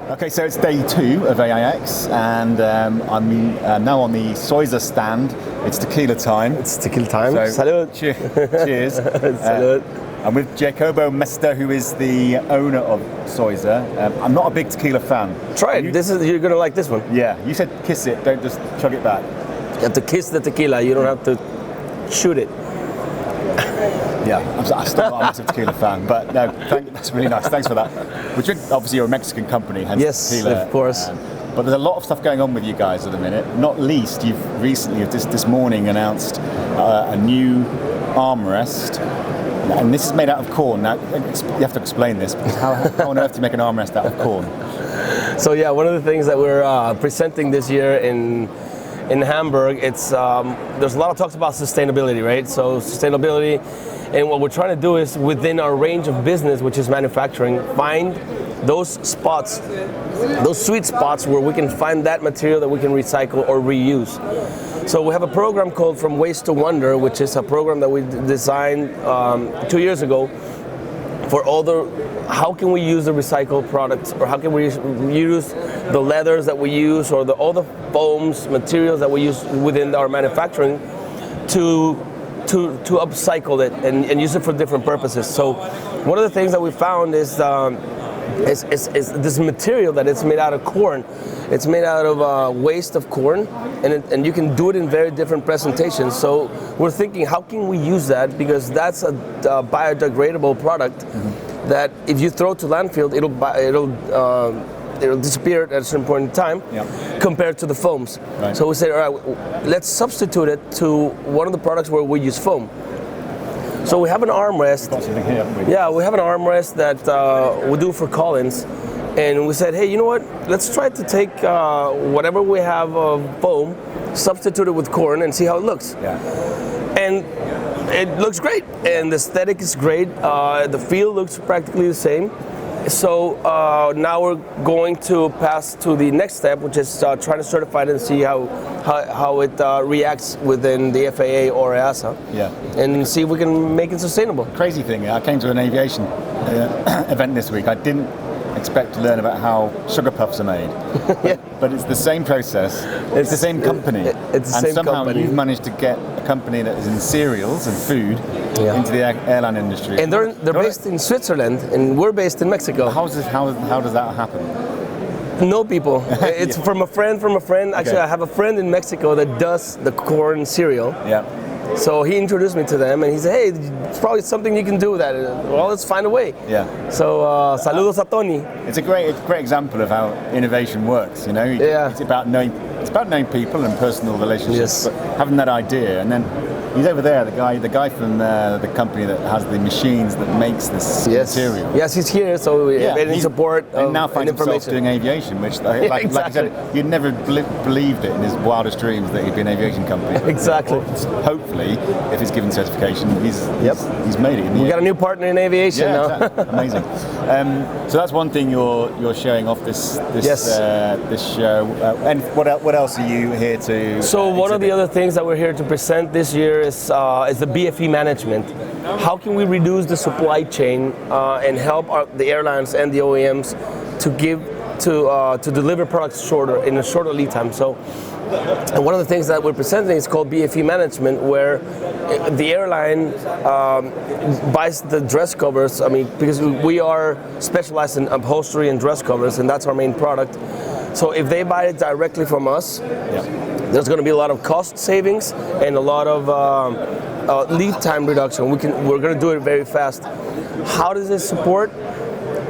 Okay, so it's day 2 of AIX, and I'm now on the Soiza stand. It's tequila time. It's tequila time. So, Salud. Cheers. Salud. I'm with Jacobo Mesta, who is the owner of Soiza. I'm not a big tequila fan. Try it. You're gonna like this one. Yeah, you said kiss it, don't just chug it back. You have to kiss the tequila. You don't have to shoot it. Yeah, I'm still not a massive tequila fan, but no, that's really nice. Thanks for that. Which obviously you're a Mexican company, hence Yes, tequila. of course. But there's a lot of stuff going on with you guys at the minute. Not least, you've recently, this morning, announced a new armrest. And this is made out of corn. Now, you have to explain this, because how on earth do you make an armrest out of corn? So yeah, one of the things that we're presenting this year in Hamburg, it's there's a lot of talks about sustainability, right? So sustainability, and what we're trying to do is within our range of business, which is manufacturing, find those spots, those sweet spots where we can find that material that we can recycle or reuse. So we have a program called From Waste to Wonder, which is a program that we designed 2 years ago for all how can we use the recycled products, or how can we use the leathers that we use, or all the foams, materials that we use within our manufacturing to upcycle it and use it for different purposes. So one of the things that we found is this material that it's made out of corn. It's made out of waste of corn, and you can do it in very different presentations. So we're thinking, how can we use that? Because that's a biodegradable product that if you throw to landfill, it'll disappear at a certain point in time, compared to the foams. Right. So we said, all right, let's substitute it to one of the products where we use foam. So we have an armrest. Yeah, we have an armrest that we do for Collins, and we said, hey, you know what? Let's try to take whatever we have of foam, substitute it with corn, and see how it looks. Yeah. And it looks great, and the aesthetic is great. The feel looks practically the same. So now we're going to pass to the next step, which is trying to certify it and see how it reacts within the FAA or EASA, and see if we can make it sustainable. Crazy thing, I came to an aviation event this week. I didn't expect to learn about how sugar puffs are made, but it's the same process. It's the same company. It's the same somehow company. you've managed to get a company that is in cereals and food into the airline industry. And they're based in Switzerland, and we're based in Mexico. How does that happen? No people. It's from a friend. Actually, I have a friend in Mexico that does the corn cereal. Yeah. So he introduced me to them, and he said, hey, it's probably something you can do with that. Well, let's find a way. Yeah. So saludos a Tony. It's a great example of how innovation works. You know, it's about knowing people and personal relationships, but having that idea, and then he's over there, the guy from the company that has the machines that makes this material. Yes, he's here, so we have any support and now finds himself doing aviation, which, like I said, you'd never believed it in his wildest dreams that he'd be an aviation company. Exactly. Hopefully, if he's given certification, he's made it. We got a new partner in aviation now. Exactly. Amazing. So that's one thing you're showing off this show. And what else are you here to? So one of the other things that we're here to present this year is the BFE management. How can we reduce the supply chain and help the airlines and the OEMs to deliver products in a shorter lead time? So, and one of the things that we're presenting is called BFE management, where the airline buys the dress covers. I mean, because we are specialized in upholstery and dress covers, and that's our main product. So if they buy it directly from us, there's going to be a lot of cost savings and a lot of lead time reduction. We're going to do it very fast. How does it support?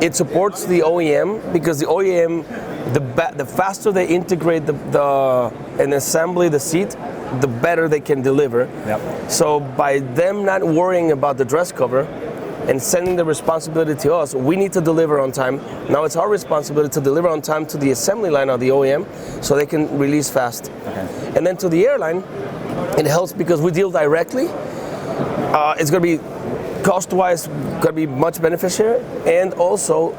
It supports the OEM, because the OEM, the faster they integrate and assembly the seat, the better they can deliver. So by them not worrying about the dress cover and sending the responsibility to us, we need to deliver on time. Now it's our responsibility to deliver on time to the assembly line of the OEM so they can release fast. And then to the airline, it helps because we deal directly. It's going to be cost-wise going to be much beneficial, and also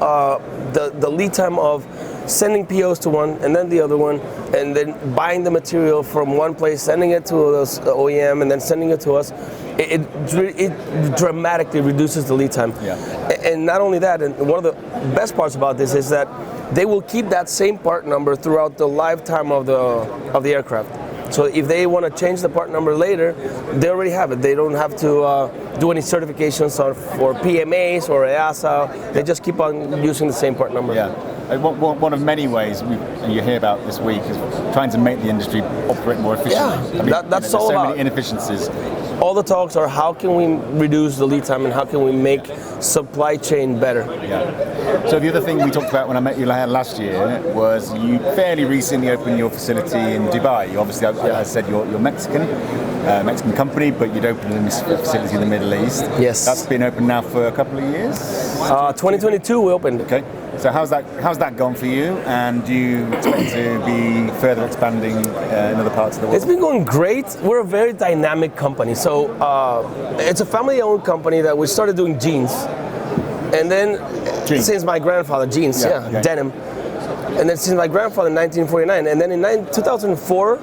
the lead time of sending POs to one and then the other one, and then buying the material from one place, sending it to the OEM, and then sending it to us. it dramatically reduces the lead time. Yeah. And not only that, and one of the best parts about this is that they will keep that same part number throughout the lifetime of the aircraft. So if they want to change the part number later, they already have it. They don't have to do any certifications for PMAs or EASA. They just keep on using the same part number. Yeah. One of many ways you hear about this week is trying to make the industry operate more efficiently. Yeah, that's all there's so about. many inefficiencies. All the talks are how can we reduce the lead time and how can we make supply chain better. Yeah. So the other thing we talked about when I met you last year was you fairly recently opened your facility in Dubai. You obviously, I said you're Mexican company, but you'd opened a facility in the Middle East. Yes. That's been open now for a couple of years? 2022 we opened. Okay. So how's that gone for you? And do you expect to be further expanding in other parts of the world? It's been going great. We're a very dynamic company. So it's a family-owned company that we started doing jeans. And then since my grandfather, jeans, okay. denim. And then since my grandfather in 1949. And then in 2004,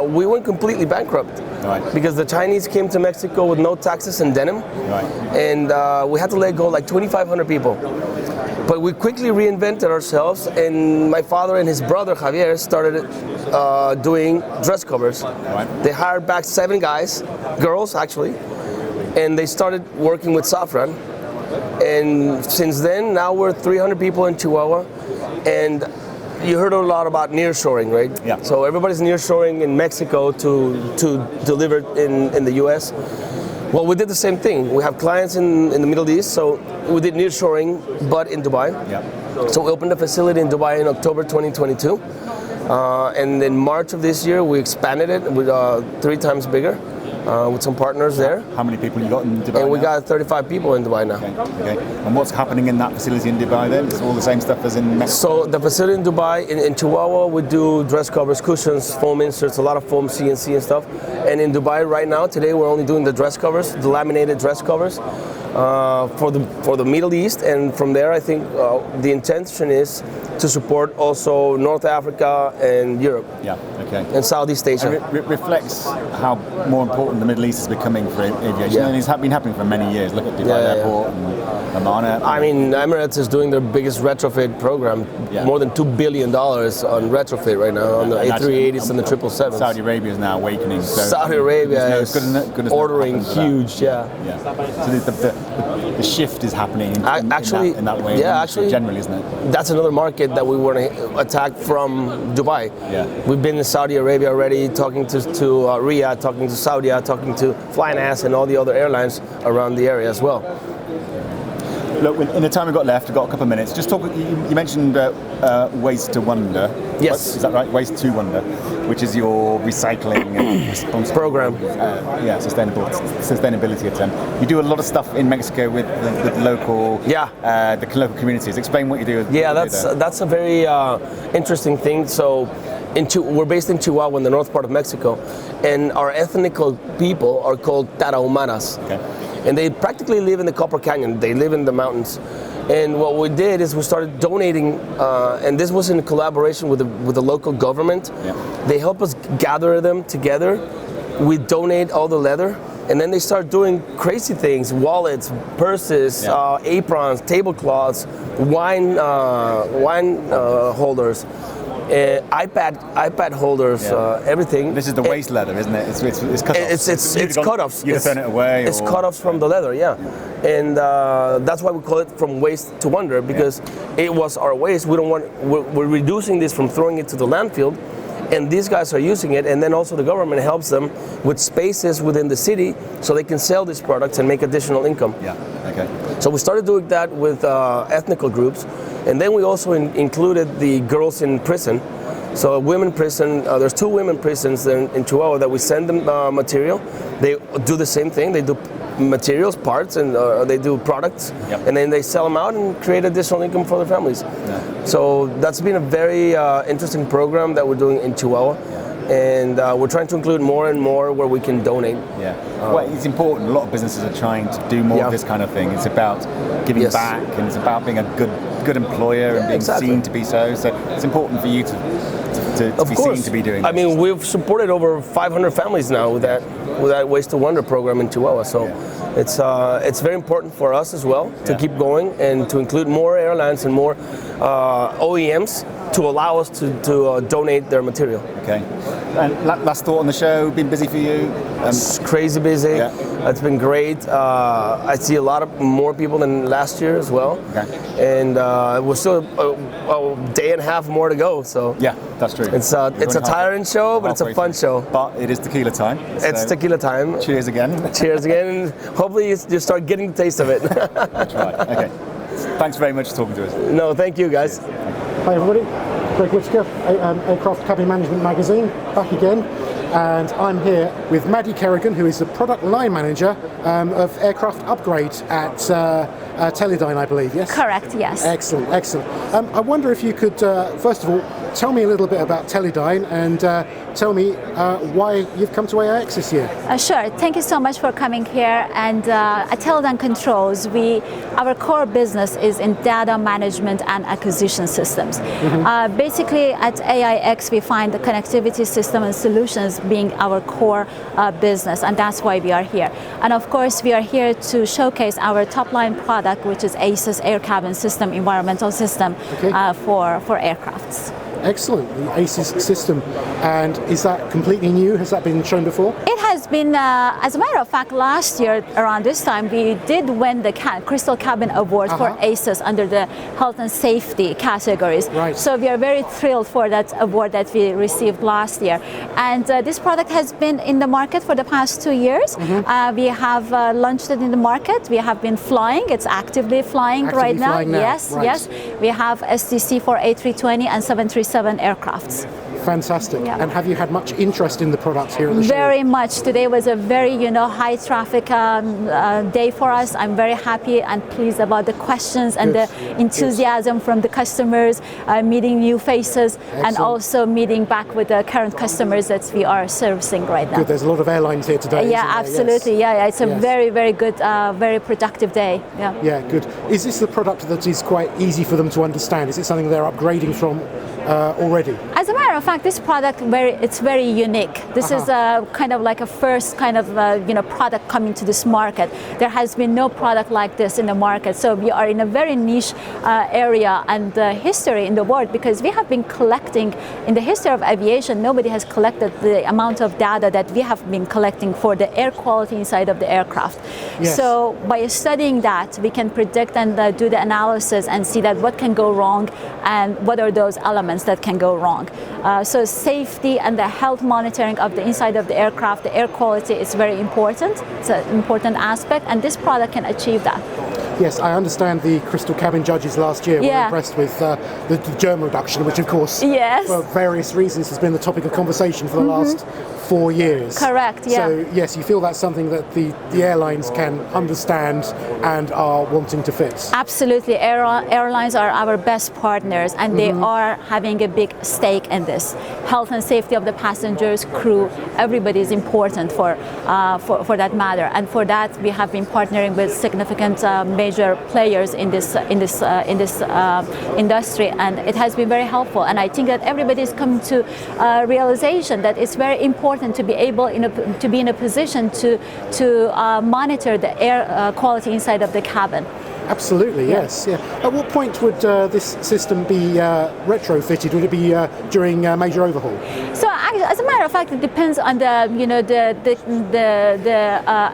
we went completely bankrupt. Right. Because the Chinese came to Mexico with no taxes and denim. Right. And we had to let go like 2,500 people. But we quickly reinvented ourselves, and my father and his brother Javier started doing dress covers. Right. They hired back 7 guys, girls actually, and they started working with Safran. And since then, now we're 300 people in Chihuahua, and you heard a lot about nearshoring, right? Yeah. So everybody's nearshoring in Mexico to deliver in the U.S. Well, we did the same thing. We have clients in the Middle East, so we did nearshoring, but in Dubai. Yeah. So we opened a facility in Dubai in October 2022. And in March of this year, we expanded it with 3 times bigger with some partners there. How many people you got in Dubai? And we now? got 35 people in Dubai now. Okay. And what's happening in that facility in Dubai then? It's all the same stuff as in Mexico? So the facility in Dubai, in Chihuahua, we do dress covers, cushions, foam inserts, a lot of foam CNC and stuff. And in Dubai right now, today we're only doing the dress covers, the laminated dress covers for the Middle East. And from there, I think the intention is to support also North Africa and Europe. Yeah, okay. And Southeast Asia. It reflects how more important the Middle East is becoming for aviation. Yeah. And it's been happening for many years. Look at Dubai Airport and Amman. I mean, Emirates is doing their biggest retrofit program, more than $2 billion on retrofit right now on the A380s and the 777s. Saudi Arabia is now awakening. So Saudi Arabia is ordering huge, Yeah. So the shift is happening in that way. Yeah, actually, generally, isn't it? That's another market that we want to attack from Dubai. Yeah. We've been in Saudi Arabia already, talking to Riyadh, talking to Saudi, talking to Flynas and all the other airlines around the area as well. Look, in the time we've got left, we've got a couple of minutes. Just talk. You mentioned Waste to Wonder. Yes. Is that right? Waste to Wonder, which is your recycling and responsible program. Sustainability attempt. You do a lot of stuff in Mexico with the local, the local communities. Explain what you do. Yeah, that's a very interesting thing. So, we're based in Chihuahua, in the north part of Mexico, and our ethnical people are called Tarahumaras. Okay. And they practically live in the Copper Canyon. They live in the mountains. And what we did is we started donating, and this was in collaboration with the local government. Yeah. They help us gather them together. We donate all the leather, and then they start doing crazy things: wallets, purses, aprons, tablecloths, wine holders. iPad holders, everything. This is the waste leather, isn't it? It's cut-offs. It's cut-offs. You'd have thrown it away. It's cut-offs from the leather, and that's why we call it From Waste to Wonder, because it was our waste. We're reducing this from throwing it to the landfill, and these guys are using it, and then also the government helps them with spaces within the city so they can sell these products and make additional income. Yeah. Okay. So we started doing that with ethnical groups. And then we also included the girls in prison. So women prison, there's 2 women prisons in Chihuahua that we send them material. They do the same thing. They do materials, parts, and they do products. Yep. And then they sell them out and create additional income for their families. Yeah. So that's been a very interesting program that we're doing in Chihuahua. And we're trying to include more and more where we can donate. Yeah, well, it's important. A lot of businesses are trying to do more of this kind of thing. It's about giving back, and it's about being a good employer and being seen to be so. So it's important for you to be seen to be doing this. I mean, we've supported over 500 families now with that. with that Waste to Wonder program in Chihuahua. So it's very important for us as well to keep going and to include more airlines and more OEMs to allow us to donate their material. Okay. And last thought on the show, been busy for you? It's crazy busy. Yeah. It's been great. I see a lot of more people than last year as well. Okay. And we're still a day and a half more to go. So Yeah, that's true. it's a tiring show, but it's a fun show. But it is tequila time. It's so tequila time. Cheers again. Cheers again. Hopefully you start getting the taste of it. That's right. Okay. Thanks very much for talking to us. No, thank you guys. Hi everybody, Greg Whitaker, Aircraft Cabin Management Magazine, back again. And I'm here with Maddie Kerrigan, who is the product line manager of aircraft upgrade at Teledyne, I believe, yes? Correct, yes. Excellent, excellent. I wonder if you could, first of all, tell me a little bit about Teledyne and tell me why you've come to AIX this year. Sure, thank you so much for coming here. And at Teledyne Controls, our core business is in data management and acquisition systems. Basically, at AIX, we find the connectivity system and solutions being our core business, and that's why we are here. And of course, we are here to showcase our top-line product, which is ACES Air Cabin System Environmental System for aircrafts. Excellent, the ACES system. And is that completely new? Has that been shown before? It has been, as a matter of fact, last year around this time, we did win the Crystal Cabin Award for ACES under the health and safety categories. Right. So we are very thrilled for that award that we received last year. And this product has been in the market for the past 2 years. We have launched it in the market. We have been flying. It's actively flying right now. Yes, right. yes. We have STC for A320 and 737 aircrafts. Fantastic. Yeah. And have you had much interest in the products here at the show? Very much. Today was a very, high traffic day for us. I'm very happy and pleased about the questions and the enthusiasm from the customers, meeting new faces. Excellent. And also meeting back with the current customers that we are servicing right now. Good. There's a lot of airlines here today. Yeah, absolutely. Yes. Yeah, it's a very, very good, very productive day. Yeah. Yeah, good. Is this the product that is quite easy for them to understand? Is it something they're upgrading from already? As a matter of fact, this product it's very unique. This is kind of like a first kind of product coming to this market. There has been no product like this in the market. So we are in a very niche area and history in the world, because we have been collecting in the history of aviation. Nobody has collected the amount of data that we have been collecting for the air quality inside of the aircraft. Yes. So by studying that, we can predict and do the analysis and see that what can go wrong and what are those elements that can go wrong. So safety and the health monitoring of the inside of the aircraft, the air quality is very important. It's an important aspect, and this product can achieve that. Yes, I understand the Crystal Cabin judges last year were impressed with the germ reduction, which of course, for various reasons, has been the topic of conversation for the last 4 years. Correct, yeah. So yes, you feel that's something that the airlines can understand and are wanting to fix. Absolutely. Airlines are our best partners, and they are having a big stake in this. Health and safety of the passengers, crew, everybody is important for that matter. And for that, we have been partnering with significant major players in this industry, and it has been very helpful. And I think that everybody is coming to realization that it's very important to be able to be in a position to monitor the air quality inside of the cabin. Absolutely, yes. Yeah. At what point would this system be retrofitted? Would it be during major overhaul? So, as a matter of fact, it depends on the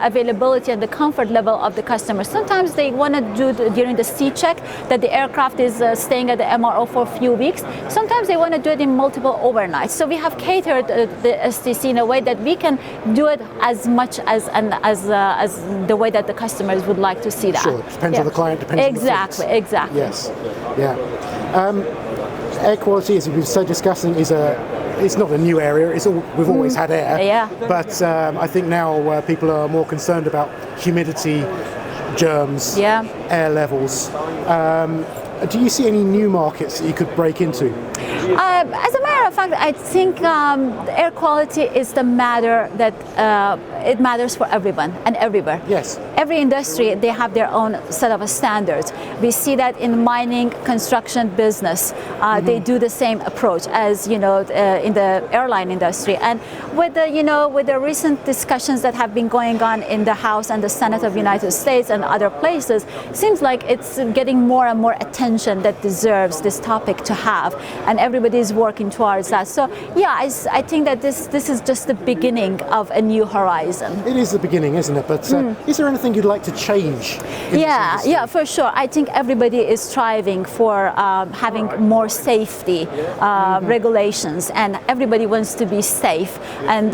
availability and the comfort level of the customer. Sometimes they want to do during the C-check that the aircraft is staying at the MRO for a few weeks. Sometimes they want to do it in multiple overnights. So we have catered the STC in a way that we can do it as much as the way that the customers would like to see that. Sure, depends on the client, depends on the fleet. Exactly. Yes, yeah. Air quality, as we've been discussing, it's not a new area. We've always had air. Yeah. But I think now people are more concerned about humidity, germs, air levels. Do you see any new markets that you could break into? As a matter of fact, I think air quality is the matter that it matters for everyone and everywhere. Yes. Every industry, they have their own set of standards. We see that in mining, construction, business. They do the same approach as in the airline industry. And with the recent discussions that have been going on in the House and the Senate of the United States and other places, it seems like it's getting more and more attention that deserves this topic to have, and everybody is working towards that. So yeah, I think that this is just the beginning of a new horizon. It is the beginning, isn't it? But is there anything you'd like to change? Yeah, for sure. I think everybody is striving for having more safety regulations, and everybody wants to be safe and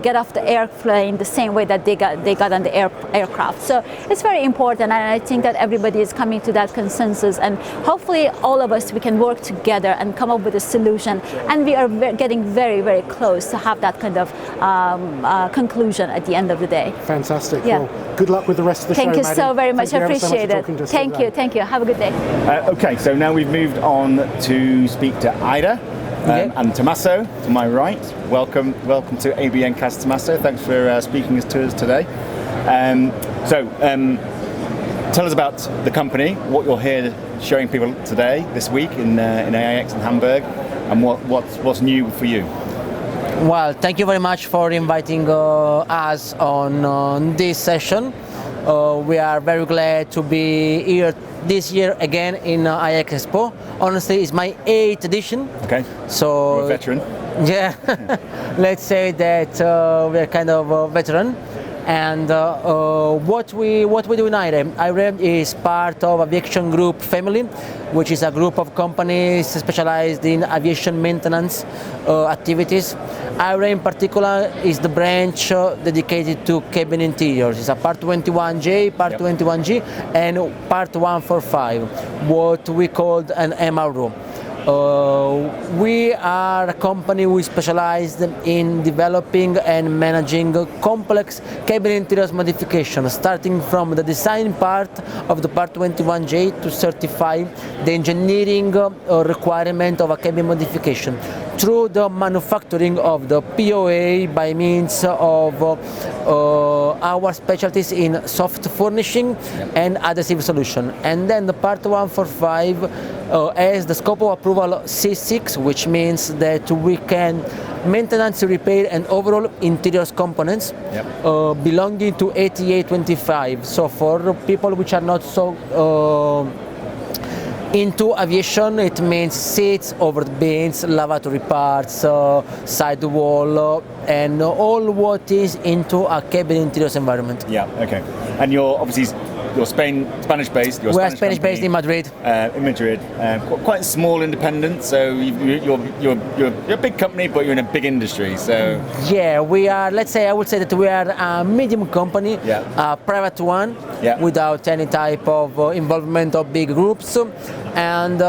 get off the airplane the same way that they got on the aircraft. So it's very important, and I think that everybody is coming to that consensus, and hopefully all of us, we can work together and come up with a solution, and we are getting very, very close to have that kind of conclusion at the end of the day. Fantastic. Yeah. Well, good luck with the rest of the show, Thank you Maddie. so very much. I appreciate it. Thank you. Thank you. Have a good day. Okay, so now we've moved on to speak to Ida and Tommaso to my right. Welcome to ABN Cast, Tommaso. Thanks for speaking to us today. Tell us about the company, what you're here showing people today, this week in AIX in Hamburg, and what's new for you. Well, thank you very much for inviting us on this session. We are very glad to be here this year again in AIX Expo. Honestly, it's my 8th edition. Okay. So you're a veteran. Yeah, let's say that we're kind of a veteran. And what we do in IREM. IREM is part of Aviation Group family, which is a group of companies specialized in aviation maintenance activities. IREM in particular is the branch dedicated to cabin interiors. It's a Part 21J, Part 21G, and Part 145, what we called an MRO. We are a company who is specialized in developing and managing complex cabin interiors modification, starting from the design part of the Part 21J to certify the engineering requirement of a cabin modification through the manufacturing of the POA by means of our specialties in soft furnishing and adhesive solution. And then the Part 145 has the scope of approval C6, which means that we can maintenance, repair and overall interiors components belonging to 8825. So for people which are not so into aviation, it means seats, overhead bins, lavatory parts, side wall, and all what is into a cabin interiors environment. Yeah, okay. And you're obviously Spanish based. We are Spanish based in Madrid. Quite small, independent. So you're a big company, but you're in a big industry. So yeah, we are. Let's say I would say that we are a medium company, a private one, without any type of involvement of big groups. And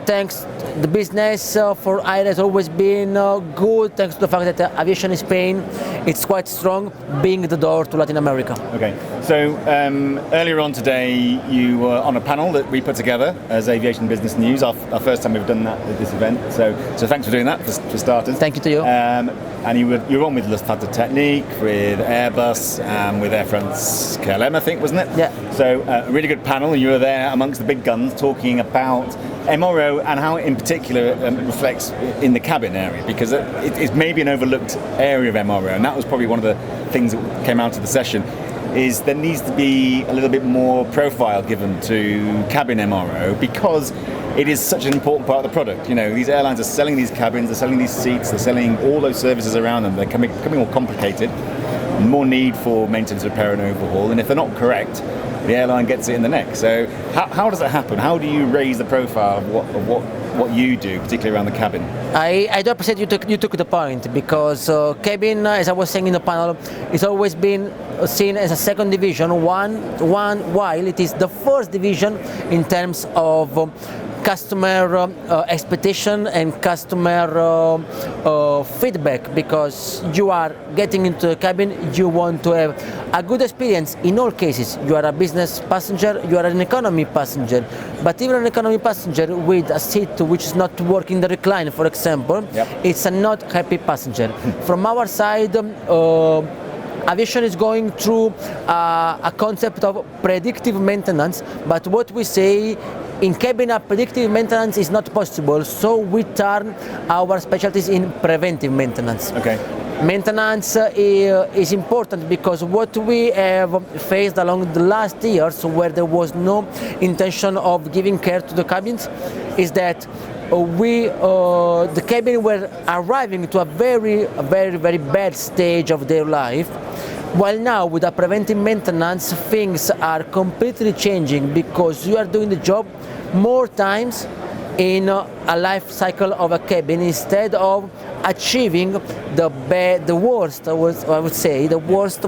thanks the business for IREM has always been good, thanks to the fact that aviation in Spain it's quite strong, being the door to Latin America. Okay, so earlier on today you were on a panel that we put together as Aviation Business News, our first time we've done that at this event, so thanks for doing that for starters. Thank you to you. And you were on with Lufthansa Technik, with Airbus, with Air France KLM, I think, wasn't it? Yeah. So a really good panel, and you were there amongst the big guns talking about MRO and how it in particular reflects in the cabin area, because it's maybe an overlooked area of MRO, and that was probably one of the things that came out of the session, is there needs to be a little bit more profile given to cabin MRO, because it is such an important part of the product. You know, these airlines are selling these cabins, they're selling these seats, they're selling all those services around them. They're becoming more complicated, more need for maintenance, repair and overhaul, and if they're not correct, the airline gets it in the neck. So how does that happen? How do you raise the profile of what you do, particularly around the cabin? I do appreciate you took the point, because cabin, as I was saying in the panel, it's always been seen as a second division, while it is the first division in terms of customer expectation and customer feedback, because you are getting into the cabin, you want to have a good experience in all cases. You are a business passenger, you are an economy passenger, but even an economy passenger with a seat which is not working the recline, for example, it's a not happy passenger. From our side, aviation is going through a concept of predictive maintenance, but what we say in cabin, predictive maintenance is not possible, so we turn our specialties in preventive maintenance. Okay. Maintenance is important because what we have faced along the last years, where there was no intention of giving care to the cabins, is that the cabin were arriving to a very bad stage of their life, while now with the preventive maintenance things are completely changing, because you are doing the job more times in a life cycle of a cabin instead of achieving the worst, I would say, the worst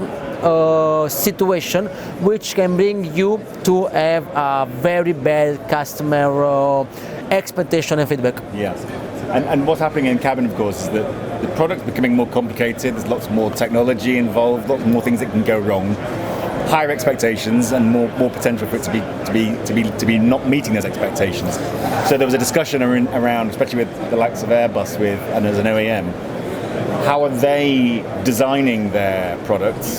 situation, which can bring you to have a very bad customer expectation and feedback. Yes. And what's happening in cabin, of course, is that the product's becoming more complicated. There's lots more technology involved, lots more things that can go wrong. Higher expectations and more potential for it to be not meeting those expectations. So there was a discussion around, especially with the likes of Airbus, and as an OEM, how are they designing their products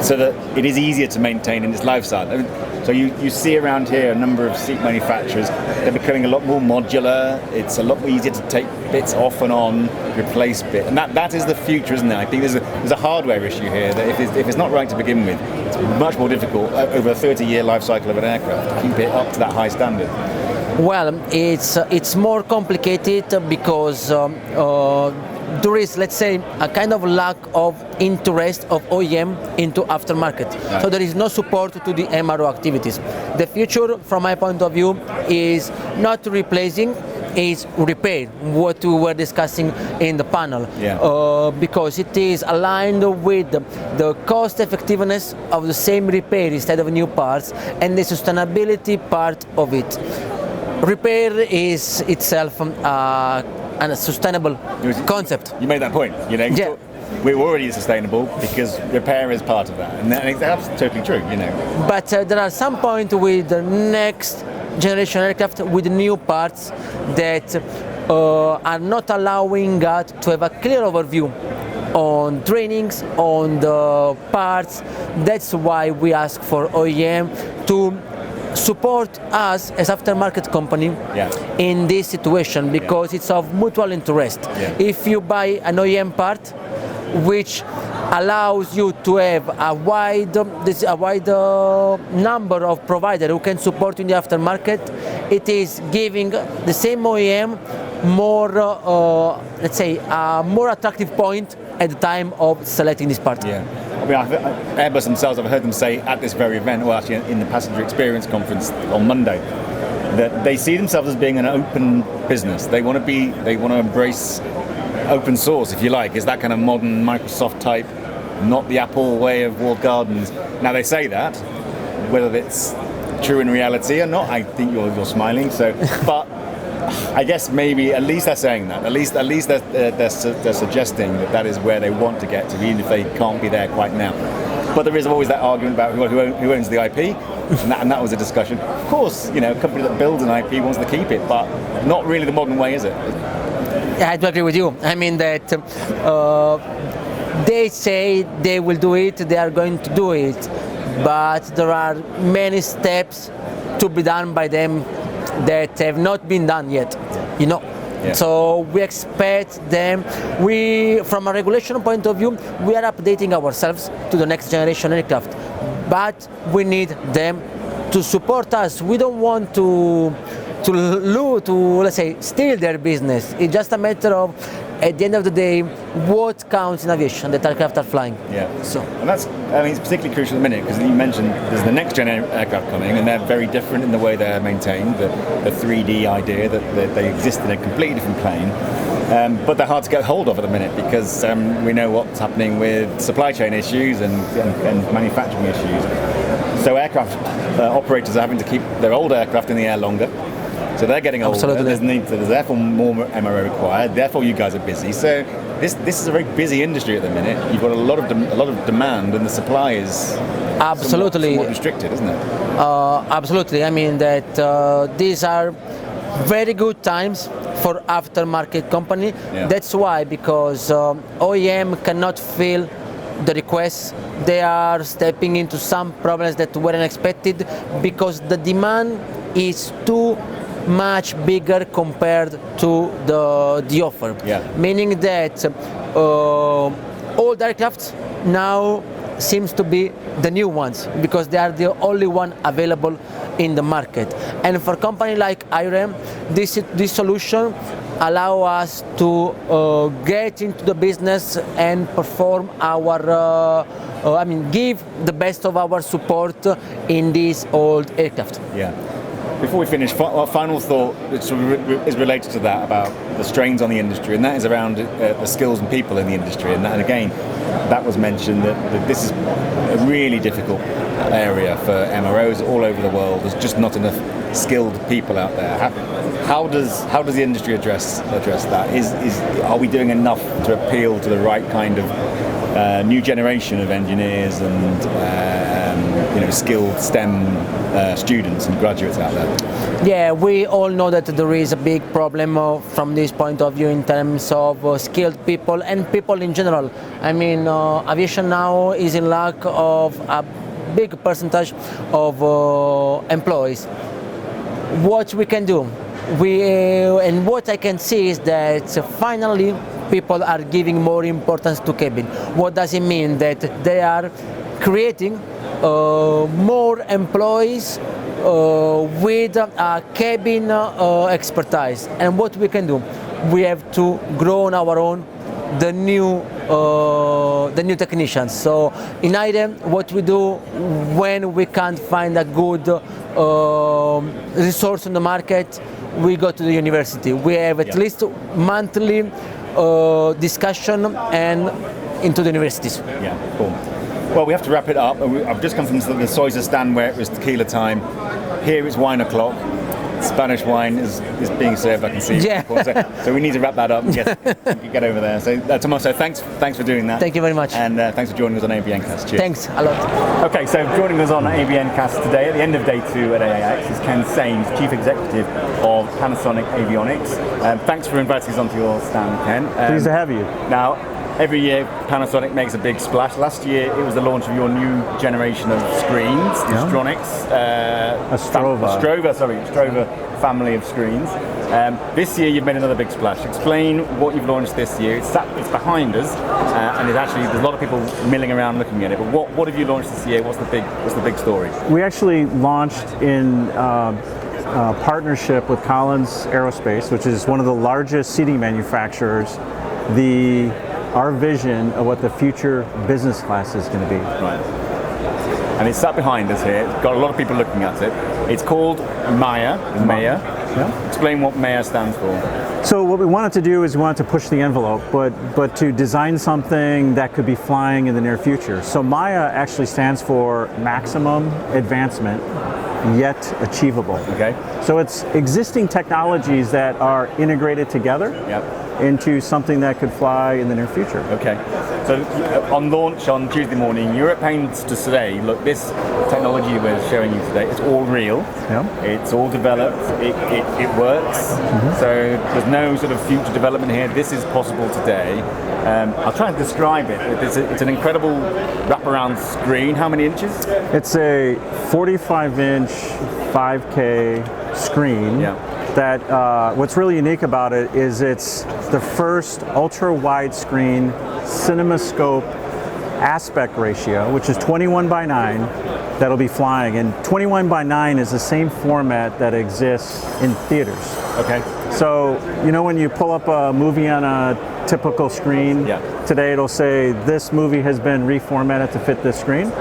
so that it is easier to maintain in its life cycle? I mean, so you see around here a number of seat manufacturers, they're becoming a lot more modular, it's a lot easier to take bits off and on, replace bits, and that is the future, isn't it? I think there's a hardware issue here that if it's not right to begin with, it's much more difficult over a 30-year life cycle of an aircraft to keep it up to that high standard. Well, it's more complicated because there is, let's say, a kind of lack of interest of OEM into aftermarket. Right. So there is no support to the MRO activities. The future, from my point of view, is not replacing, is repair, what we were discussing in the panel. Yeah. Because it is aligned with the cost effectiveness of the same repair instead of new parts, and the sustainability part of it. Repair is itself a sustainable concept. You made that point. Yeah. We're already sustainable because repair is part of that, and that's totally true. But there are some points with the next generation aircraft with new parts that are not allowing us to have a clear overview on trainings, on the parts. That's why we ask for OEM to support us as aftermarket company in this situation, because it's of mutual interest. Yeah. If you buy an OEM part, which allows you to have a wide number of providers who can support you in the aftermarket, it is giving the same OEM more, let's say, a more attractive point at the time of selecting this part. Yeah. I mean, Airbus themselves, I've heard them say at this very event, well, actually in the Passenger Experience Conference on Monday, that they see themselves as being an open business. They want to embrace open source, if you like. Is that kind of modern Microsoft type, not the Apple way of walled gardens. Now they say that, whether it's true in reality or not, I think you're smiling. So, but I guess maybe at least they're saying that. At least they're suggesting that is where they want to get to, even if they can't be there quite now. But there is always that argument about who owns the IP, and that was a discussion. Of course, a company that builds an IP wants to keep it, but not really the modern way, is it? Yeah, I do agree with you. I mean that they say they will do it, they are going to do it, but there are many steps to be done by them that have not been done yet, Yeah. So we expect them, from a regulation point of view, we are updating ourselves to the next generation aircraft, but we need them to support us. We don't want to let's say, steal their business. It's just a matter of, at the end of the day, what counts in aviation, that aircraft are flying. Yeah. So, and it's particularly crucial at the minute, because you mentioned there's the next gen aircraft coming, and they're very different in the way they're maintained. The 3D idea that they exist in a completely different plane, but they're hard to get hold of at the minute, because we know what's happening with supply chain issues and manufacturing issues. So aircraft operators are having to keep their old aircraft in the air longer. So they're getting older. Absolutely. There's therefore more MRO required. Therefore, you guys are busy. So this is a very busy industry at the minute. You've got a lot of demand, and the supply is Absolutely. somewhat restricted, isn't it? Absolutely. I mean that these are very good times for aftermarket company. Yeah. That's why, because OEM cannot fill the requests. They are stepping into some problems that weren't expected because the demand is too much bigger compared to the offer. Yeah. Meaning that old aircraft now seems to be the new ones because they are the only one available in the market. And for a company like IREM, this solution allow us to get into the business and perform our give the best of our support in these old aircraft. Yeah. Before we finish, final thought which is related to that about the strains on the industry, and that is around the skills and people in the industry. And again, that was mentioned that this is a really difficult area for MROs all over the world. There's just not enough skilled people out there. How does the industry address that? Are we doing enough to appeal to the right kind of new generation of engineers and skilled STEM students and graduates out there? Yeah, we all know that there is a big problem from this point of view in terms of skilled people and people in general. I mean, aviation now is in lack of a big percentage of employees. What we can do, and what I can see is that finally people are giving more importance to cabin. What does it mean? That they are creating more employees with cabin expertise. And what we can do, we have to grow on our own the new technicians. So in IREM, what we do when we can't find a good resource on the market, we go to the university. We have at least monthly discussion and into the universities. Yeah, cool. Well, we have to wrap it up. I've just come from the Soiza stand where it was tequila time. Here it's wine o'clock. Spanish wine is being served, I can see. Yeah. So we need to wrap that up and get over there. So Tommaso, thanks for doing that. Thank you very much. And thanks for joining us on ABNcast. Cheers. Thanks a lot. Okay, so joining us on ABNcast today at the end of day 2 at AIX is Ken Sains, Chief Executive of Panasonic Avionics. Thanks for inviting us onto your stand, Ken. Pleased to have you. Now, every year Panasonic makes a big splash. Last year it was the launch of your new generation of screens, the Stronix Strova family of screens. This year you've made another big splash. Explain what you've launched this year. It's behind us, and there's a lot of people milling around looking at it. But what have you launched this year? What's the big story? We actually launched in partnership with Collins Aerospace, which is one of the largest seating manufacturers, our vision of what the future business class is going to be. Right. And it's sat behind us here. It's got a lot of people looking at it. It's called Maya. Yeah. Explain what Maya stands for. So what we wanted to do is we wanted to push the envelope, but to design something that could be flying in the near future. So Maya actually stands for maximum advancement, yet achievable. Okay. So it's existing technologies that are integrated together into something that could fly in the near future. Okay. So on launch on Tuesday morning, you're at pains to say, look, this technology we're showing you today, it's all real. Yeah. It's all developed. It works. Mm-hmm. So there's no sort of future development here. This is possible today. I'll try and describe it. It's an incredible wraparound screen. How many inches? It's a 45-inch 5K screen. Yeah. That what's really unique about it is it's the first ultra-wide screen CinemaScope aspect ratio, which is 21:9, that'll be flying. And 21:9 is the same format that exists in theaters. Okay. So, when you pull up a movie on a typical screen, today it'll say this movie has been reformatted to fit this screen.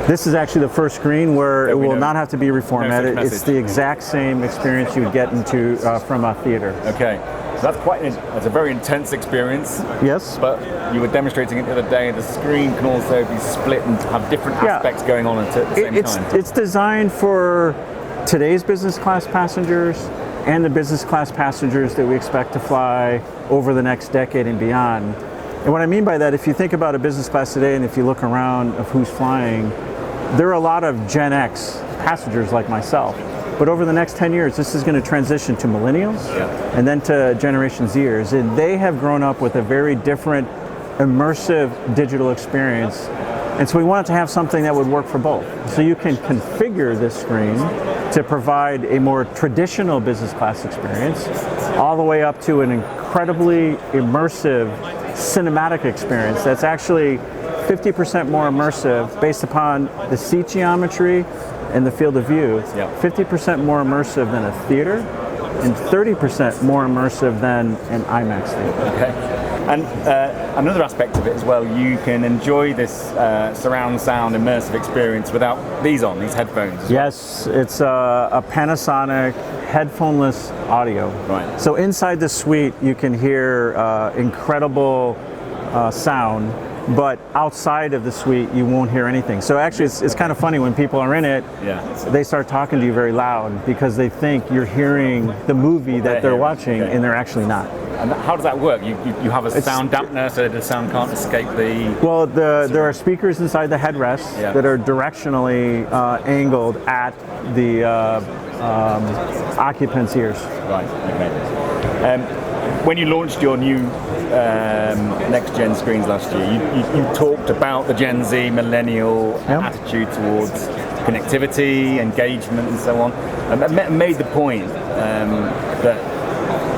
This is actually the first screen where it will not have to be reformatted. It's the exact same experience you would get into from a theater. Okay, so that's a very intense experience. Yes. But you were demonstrating it the other day. The screen can also be split and have different aspects going on at the same time. It's designed for today's business class passengers and the business class passengers that we expect to fly over the next decade and beyond. And what I mean by that, if you think about a business class today and if you look around of who's flying, there are a lot of Gen X passengers like myself. But over the next 10 years, this is going to transition to millennials and then to Generation Zers. And they have grown up with a very different, immersive digital experience. And so we wanted to have something that would work for both. So you can configure this screen to provide a more traditional business class experience, all the way up to an incredibly immersive cinematic experience that's actually 50% more immersive based upon the seat geometry and the field of view. 50% more immersive than a theater, and 30% more immersive than an IMAX theater. Okay. And another aspect of it as well, you can enjoy this surround sound immersive experience without these on, these headphones. Yes, it's a Panasonic headphoneless audio. Right. So inside the suite, you can hear incredible sound, but outside of the suite, you won't hear anything. So actually, it's kind of funny when people are in it, they start talking to you very loud because they think you're hearing the movie that they're watching, and they're actually not. And how does that work? You have a sound dampener so the sound can't escape the... Well, there are speakers inside the headrest that are directionally angled at the occupants' ears. Right, okay. When you launched your new next-gen screens last year, you talked about the Gen Z millennial attitude towards connectivity, engagement and so on, and made the point that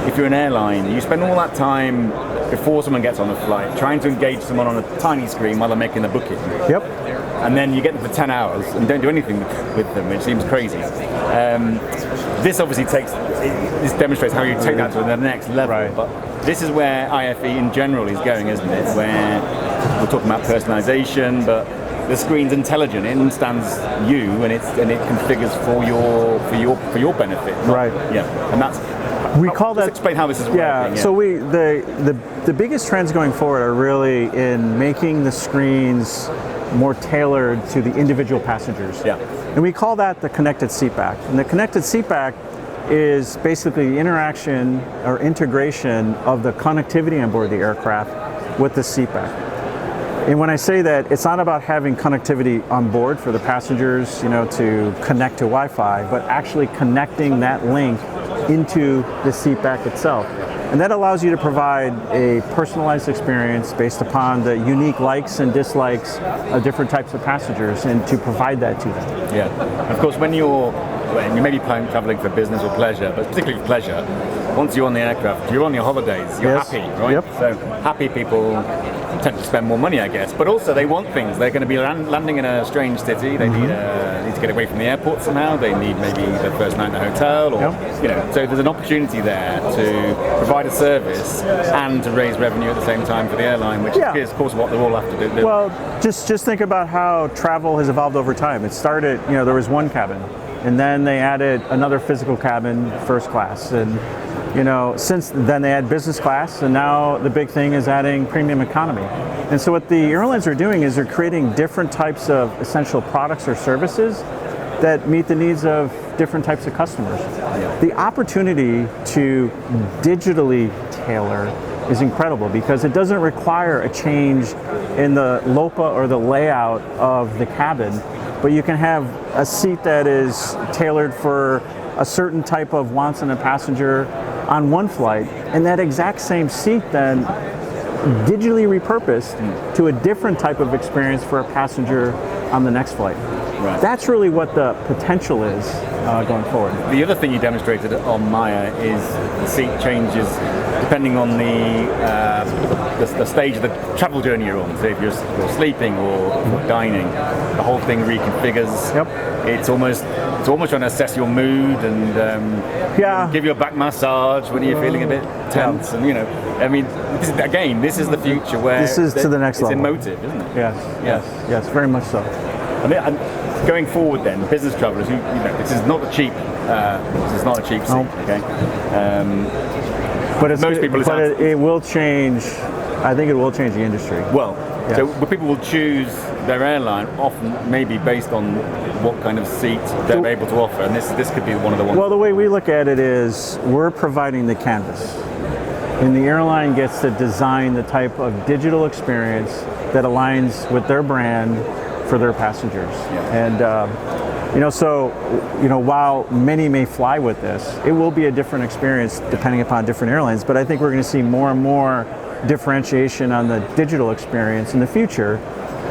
if you're an airline, you spend all that time before someone gets on a flight trying to engage someone on a tiny screen while they're making the booking. Yep. And then you get them for 10 hours and don't do anything with them, which seems crazy. This obviously this demonstrates how you take that to the next level. Right. But this is where IFE in general is going, isn't it? Where we're talking about personalization, but the screen's intelligent. It understands you, and it configures for your benefit. Right. Yeah. And that's. We call that. Explain how this is working. Yeah. So the biggest trends going forward are really in making the screens more tailored to the individual passengers. Yeah. And we call that the connected seatback. And the connected seatback is basically the interaction or integration of the connectivity on board the aircraft with the seatback. And when I say that, it's not about having connectivity on board for the passengers, to connect to Wi-Fi, but actually connecting that link into the seatback itself. And that allows you to provide a personalized experience based upon the unique likes and dislikes of different types of passengers, and to provide that to them. Yeah. Of course, when you may be traveling for business or pleasure, but particularly for pleasure, once you're on the aircraft, you're on your holidays, you're happy, right? Yep. So happy people tend to spend more money, I guess, but also they want things. They're going to be landing in a strange city. They need to get away from the airport somehow. They need maybe the first night in the hotel, or so there's an opportunity there to provide a service and to raise revenue at the same time for the airline, which is of course what they're all have to do. Well, just think about how travel has evolved over time. It started, there was one cabin, and then they added another physical cabin, first class, and since then they add business class, and now the big thing is adding premium economy. And so what the airlines are doing is they're creating different types of essential products or services that meet the needs of different types of customers. The opportunity to digitally tailor is incredible because it doesn't require a change in the LOPA or the layout of the cabin, but you can have a seat that is tailored for a certain type of wants in a passenger on one flight, and that exact same seat then digitally repurposed to a different type of experience for a passenger on the next flight. Right. That's really what the potential is going forward. The other thing you demonstrated on Maya is the seat changes depending on the stage of the travel journey you're on. So if you're sleeping or dining, the whole thing reconfigures. Yep. It's almost trying to assess your mood and give you a back massage when you're feeling a bit tense. And this is the future where this is to the next level. It's emotive, isn't it? Yes, very much so. And going forward, then, business travelers, this is not a cheap. This is not a cheap seat. Okay. But it will change. I think it will change the industry. Well, Yeah. So people will choose their airline often maybe based on what kind of seat they're able to offer, and this could be one of the ones. Well, the way we look at it is we're providing the canvas, and the airline gets to design the type of digital experience that aligns with their brand for their passengers. And while many may fly with this, it will be a different experience depending upon different airlines. But I think we're going to see more and more differentiation on the digital experience in the future,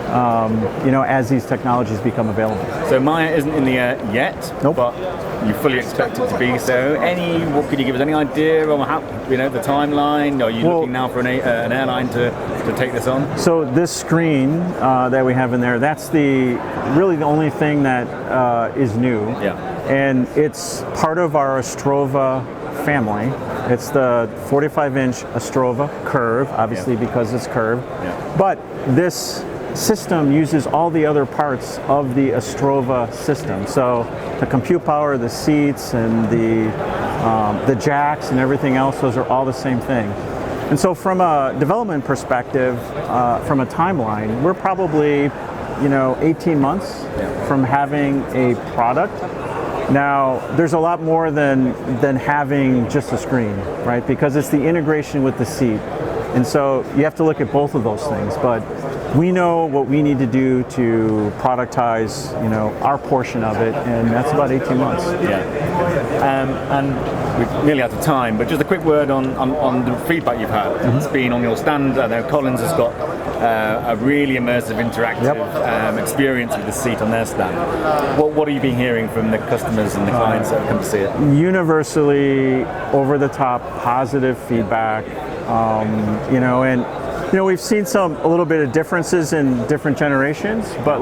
as these technologies become available. So Maya isn't in the air yet, Nope. but you fully expect it to be so. What could you give us any idea on how, the timeline? Are you looking now for an airline to take this on? So this screen that we have in there, that's really the only thing that is new. Yeah. And it's part of our Astrova family. It's the 45-inch Astrova Curve, obviously because it's curved. Yeah. But this system uses all the other parts of the Astrova system. So the compute power, the seats, and the jacks and everything else, those are all the same thing. And so from a development perspective, from a timeline, we're probably 18 months from having a product. Now, there's a lot more than having just a screen, right? Because it's the integration with the seat. And so you have to look at both of those things. But we know what we need to do to productize, our portion of it, and that's about 18 months. Yeah. And we're nearly out of time, but just a quick word on the feedback you've had. It's been on your stand. I know Collins has got a really immersive, interactive experience with the seat on their stand. What have you been hearing from the customers and the clients that have come to see it? Universally, over-the-top, positive feedback, and we've seen a little bit of differences in different generations, but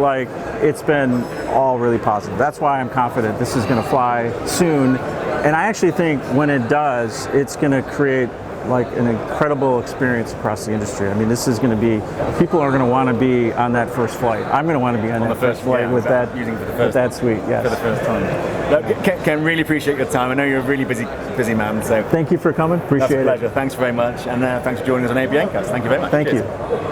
it's been all really positive. That's why I'm confident this is going to fly soon. And I actually think when it does, it's going to create an incredible experience across the industry. I mean, this is going to be, people are going to want to be on that first flight. I'm going to want to be on that first flight with that suite. Yes. For the first time. Look, Ken, really appreciate your time. I know you're a really busy man, so thank you for coming. Appreciate it. That's a pleasure. Thanks very much, and thanks for joining us on ABN Cast. Thank you very much. Thank you.